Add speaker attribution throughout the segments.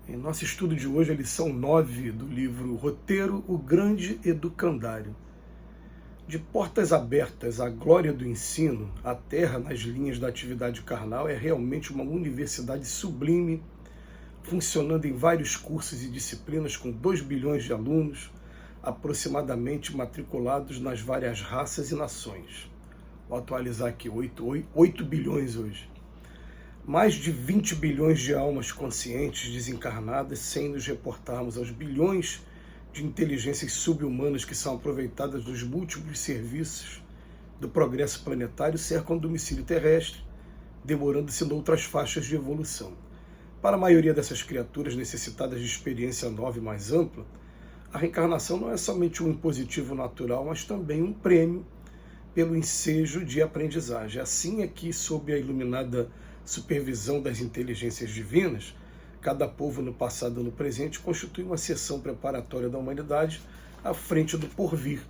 Speaker 1: Em nosso estudo de hoje, a lição 9 do livro Roteiro, o Grande Educandário. De portas abertas à glória do ensino, a Terra nas linhas da atividade carnal é realmente uma universidade sublime, funcionando em vários cursos e disciplinas com 2 bilhões de alunos, aproximadamente matriculados nas várias raças e nações. Vou atualizar aqui, 8 bilhões hoje. Mais de 20 bilhões de almas conscientes desencarnadas, sem nos reportarmos aos bilhões de inteligências subhumanas que são aproveitadas dos múltiplos serviços do progresso planetário, cercam o domicílio terrestre, demorando-se noutras faixas de evolução. Para a maioria dessas criaturas necessitadas de experiência nova e mais ampla, a reencarnação não é somente um impositivo natural, mas também um prêmio pelo ensejo de aprendizagem. Assim é que, sob a iluminada supervisão das inteligências divinas, cada povo no passado e no presente constitui uma seção preparatória da humanidade à frente do porvir.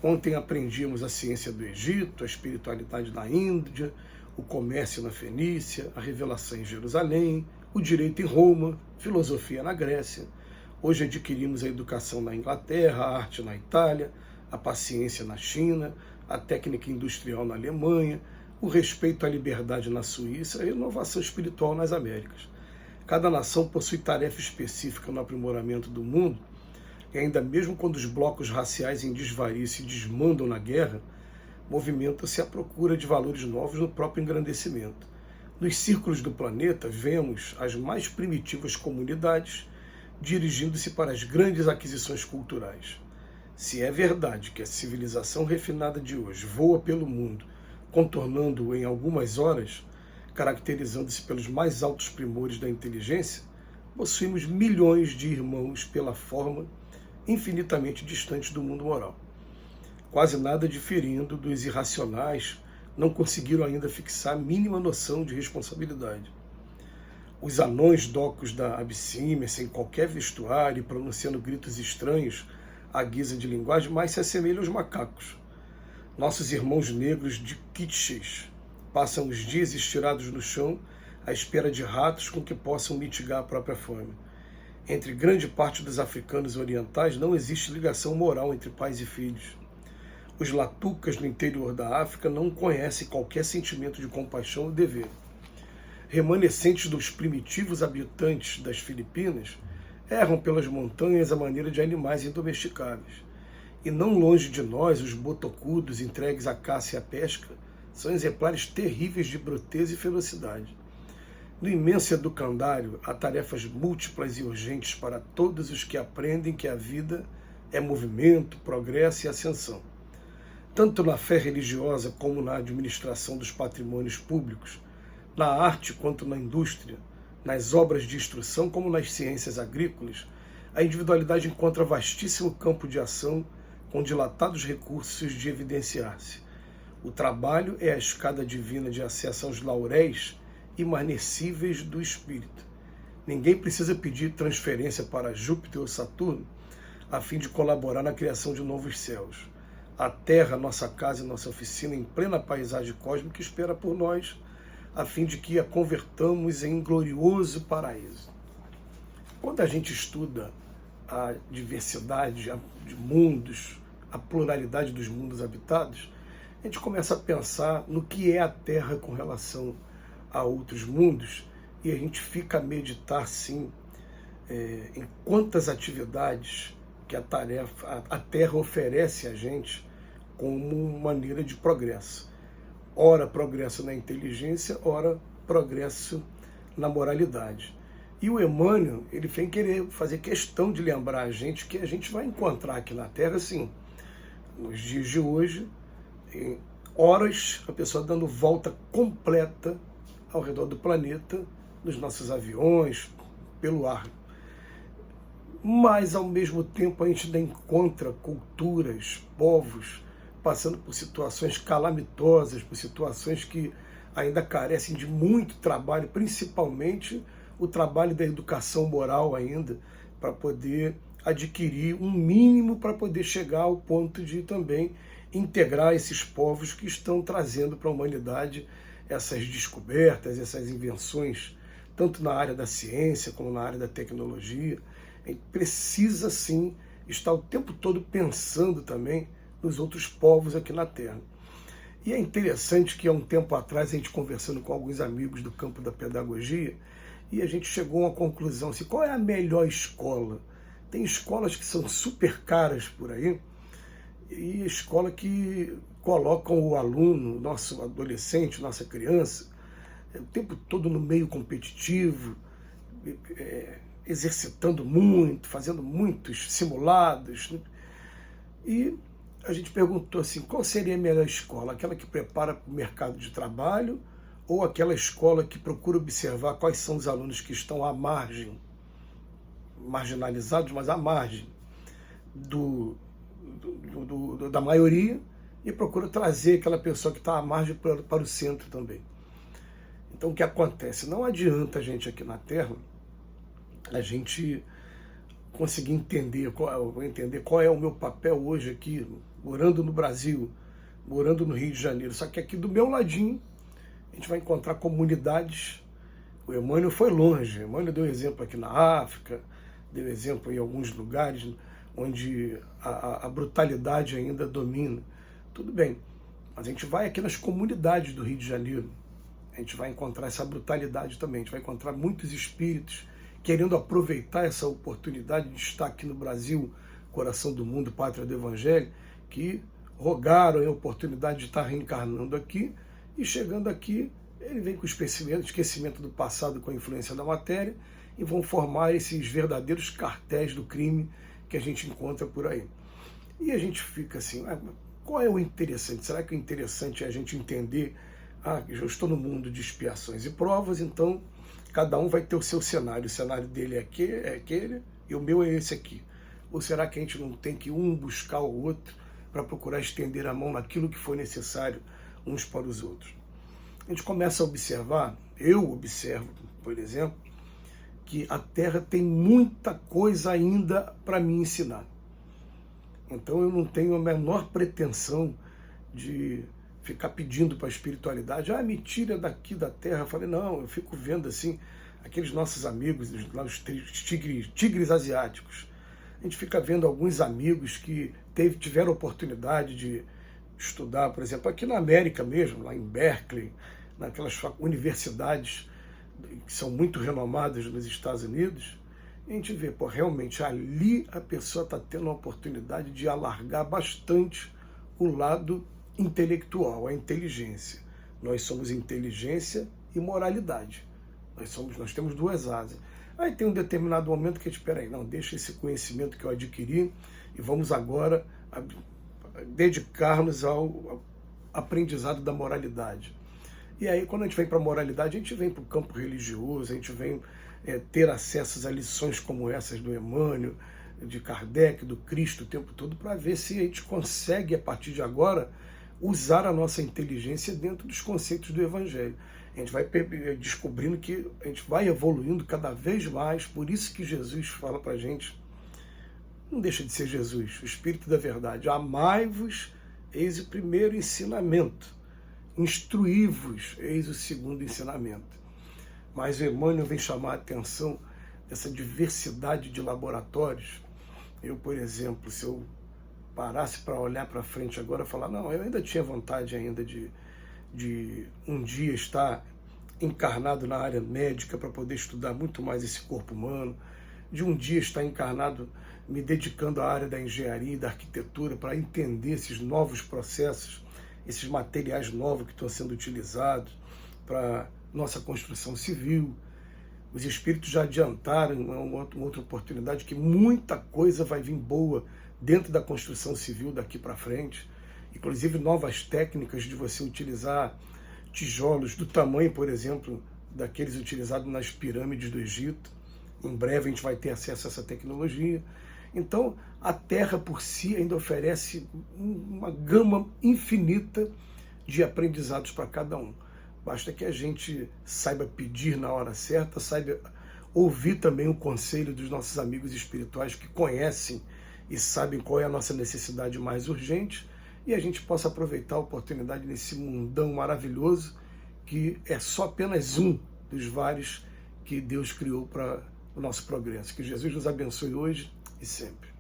Speaker 1: Ontem aprendíamos a ciência do Egito, a espiritualidade na Índia, o comércio na Fenícia, a revelação em Jerusalém, o direito em Roma, filosofia na Grécia. Hoje adquirimos a educação na Inglaterra, a arte na Itália, a paciência na China, a técnica industrial na Alemanha, o respeito à liberdade na Suíça e a inovação espiritual nas Américas. Cada nação possui tarefa específica no aprimoramento do mundo, e ainda mesmo quando os blocos raciais em desvario se desmandam na guerra, movimenta-se à procura de valores novos no próprio engrandecimento. Nos círculos do planeta, vemos as mais primitivas comunidades dirigindo-se para as grandes aquisições culturais. Se é verdade que a civilização refinada de hoje voa pelo mundo, contornando-o em algumas horas, caracterizando-se pelos mais altos primores da inteligência, possuímos milhões de irmãos pela forma infinitamente distantes do mundo moral. Quase nada diferindo dos irracionais, não conseguiram ainda fixar a mínima noção de responsabilidade. Os anões docos da Abissínia, sem qualquer vestuário e pronunciando gritos estranhos à guisa de linguagem, mais se assemelham aos macacos. Nossos irmãos negros de Kitches passam os dias estirados no chão à espera de ratos com que possam mitigar a própria fome. Entre grande parte dos africanos orientais não existe ligação moral entre pais e filhos. Os latucas no interior da África não conhecem qualquer sentimento de compaixão ou dever. Remanescentes dos primitivos habitantes das Filipinas erram pelas montanhas à maneira de animais indomesticáveis. E não longe de nós, os botocudos entregues à caça e à pesca são exemplares terríveis de bruteza e ferocidade. No imenso educandário, há tarefas múltiplas e urgentes para todos os que aprendem que a vida é movimento, progresso e ascensão. Tanto na fé religiosa como na administração dos patrimônios públicos, na arte quanto na indústria, nas obras de instrução como nas ciências agrícolas, a individualidade encontra vastíssimo campo de ação com dilatados recursos de evidenciar-se. O trabalho é a escada divina de acesso aos lauréis imarcessíveis do espírito. Ninguém precisa pedir transferência para Júpiter ou Saturno a fim de colaborar na criação de novos céus. A Terra, nossa casa e nossa oficina em plena paisagem cósmica espera por nós, a fim de que a convertamos em glorioso paraíso. Quando a gente estuda a diversidade de mundos, a pluralidade dos mundos habitados, a gente começa a pensar no que é a Terra com relação a outros mundos, e a gente fica a meditar, sim, em quantas atividades que a Terra oferece a gente como maneira de progresso. Ora progresso na inteligência, ora progresso na moralidade. E o Emmanuel, ele vem querer fazer questão de lembrar a gente que a gente vai encontrar aqui na Terra, assim, nos dias de hoje, em horas, a pessoa dando volta completa ao redor do planeta, nos nossos aviões, pelo ar. Mas, ao mesmo tempo, a gente ainda encontra culturas, povos, passando por situações calamitosas, por situações que ainda carecem de muito trabalho, principalmente o trabalho da educação moral ainda, para poder adquirir um mínimo para poder chegar ao ponto de também integrar esses povos que estão trazendo para a humanidade essas descobertas, essas invenções tanto na área da ciência como na área da tecnologia. A gente precisa, sim, estar o tempo todo pensando também nos outros povos aqui na Terra. E é interessante que há um tempo atrás, a gente conversando com alguns amigos do campo da pedagogia, e a gente chegou a uma conclusão assim, qual é a melhor escola? Tem escolas que são super caras por aí, e escola que colocam o aluno, nosso adolescente, nossa criança, o tempo todo no meio competitivo, exercitando muito, fazendo muitos simulados. Né? E a gente perguntou assim, qual seria a melhor escola? Aquela que prepara para o mercado de trabalho ou aquela escola que procura observar quais são os alunos que estão à margem, marginalizados, mas à margem da maioria, e procura trazer aquela pessoa que está à margem para o centro também. Então o que acontece? Não adianta a gente aqui na Terra, a gente conseguir entender qual é o meu papel hoje aqui, morando no Brasil, morando no Rio de Janeiro. Só que aqui do meu ladinho, a gente vai encontrar comunidades. O Emmanuel foi longe. O Emmanuel deu exemplo aqui na África, deu exemplo em alguns lugares onde a brutalidade ainda domina. Tudo bem, mas a gente vai aqui nas comunidades do Rio de Janeiro, a gente vai encontrar essa brutalidade também, a gente vai encontrar muitos espíritos querendo aproveitar essa oportunidade de estar aqui no Brasil, coração do mundo, pátria do Evangelho, que rogaram a oportunidade de estar reencarnando aqui, e chegando aqui, ele vem com o esquecimento do passado com a influência da matéria, e vão formar esses verdadeiros cartéis do crime que a gente encontra por aí. E a gente fica assim, qual é o interessante? Será que o interessante é a gente entender, eu estou no mundo de expiações e provas, então cada um vai ter o seu cenário. O cenário dele é aquele e o meu é esse aqui. Ou será que a gente não tem que um buscar o outro para procurar estender a mão naquilo que for necessário uns para os outros? A gente começa a observar, eu observo, por exemplo, que a Terra tem muita coisa ainda para me ensinar. Então eu não tenho a menor pretensão de ficar pedindo para a espiritualidade, me tira daqui da Terra. Eu falei, não, eu fico vendo assim, aqueles nossos amigos, lá os tigres asiáticos. A gente fica vendo alguns amigos que tiveram oportunidade de estudar, por exemplo, aqui na América mesmo, lá em Berkeley, naquelas universidades que são muito renomadas nos Estados Unidos, e a gente vê, realmente ali a pessoa está tendo a oportunidade de alargar bastante o lado intelectual, a inteligência. Nós somos inteligência e moralidade. Nós temos duas asas. Aí tem um determinado momento que a gente, espera aí, não, deixa esse conhecimento que eu adquiri e vamos agora dedicar-nos ao aprendizado da moralidade. E aí, quando a gente vem para a moralidade, a gente vem para o campo religioso, a gente vem ter acesso a lições como essas do Emmanuel, de Kardec, do Cristo o tempo todo, para ver se a gente consegue, a partir de agora, usar a nossa inteligência dentro dos conceitos do Evangelho. A gente vai descobrindo que a gente vai evoluindo cada vez mais, por isso que Jesus fala para a gente, não deixa de ser Jesus, o Espírito da Verdade, amai-vos, eis o primeiro ensinamento, instruí-vos, eis o segundo ensinamento. Mas o Emmanuel vem chamar a atenção dessa diversidade de laboratórios. Eu, por exemplo, se eu parasse para olhar para frente agora e falar, não, eu ainda tinha vontade ainda de um dia estar encarnado na área médica para poder estudar muito mais esse corpo humano, de um dia estar encarnado me dedicando à área da engenharia e da arquitetura para entender esses novos processos, esses materiais novos que estão sendo utilizados para nossa construção civil. Os espíritos já adiantaram uma outra oportunidade, que muita coisa vai vir boa dentro da construção civil daqui para frente, inclusive novas técnicas de você utilizar tijolos do tamanho, por exemplo, daqueles utilizados nas pirâmides do Egito. Em breve a gente vai ter acesso a essa tecnologia. Então, a Terra por si ainda oferece uma gama infinita de aprendizados para cada um. Basta que a gente saiba pedir na hora certa, saiba ouvir também o conselho dos nossos amigos espirituais que conhecem e sabem qual é a nossa necessidade mais urgente, e a gente possa aproveitar a oportunidade nesse mundão maravilhoso, que é só apenas um dos vários que Deus criou para o nosso progresso. Que Jesus nos abençoe hoje e sempre.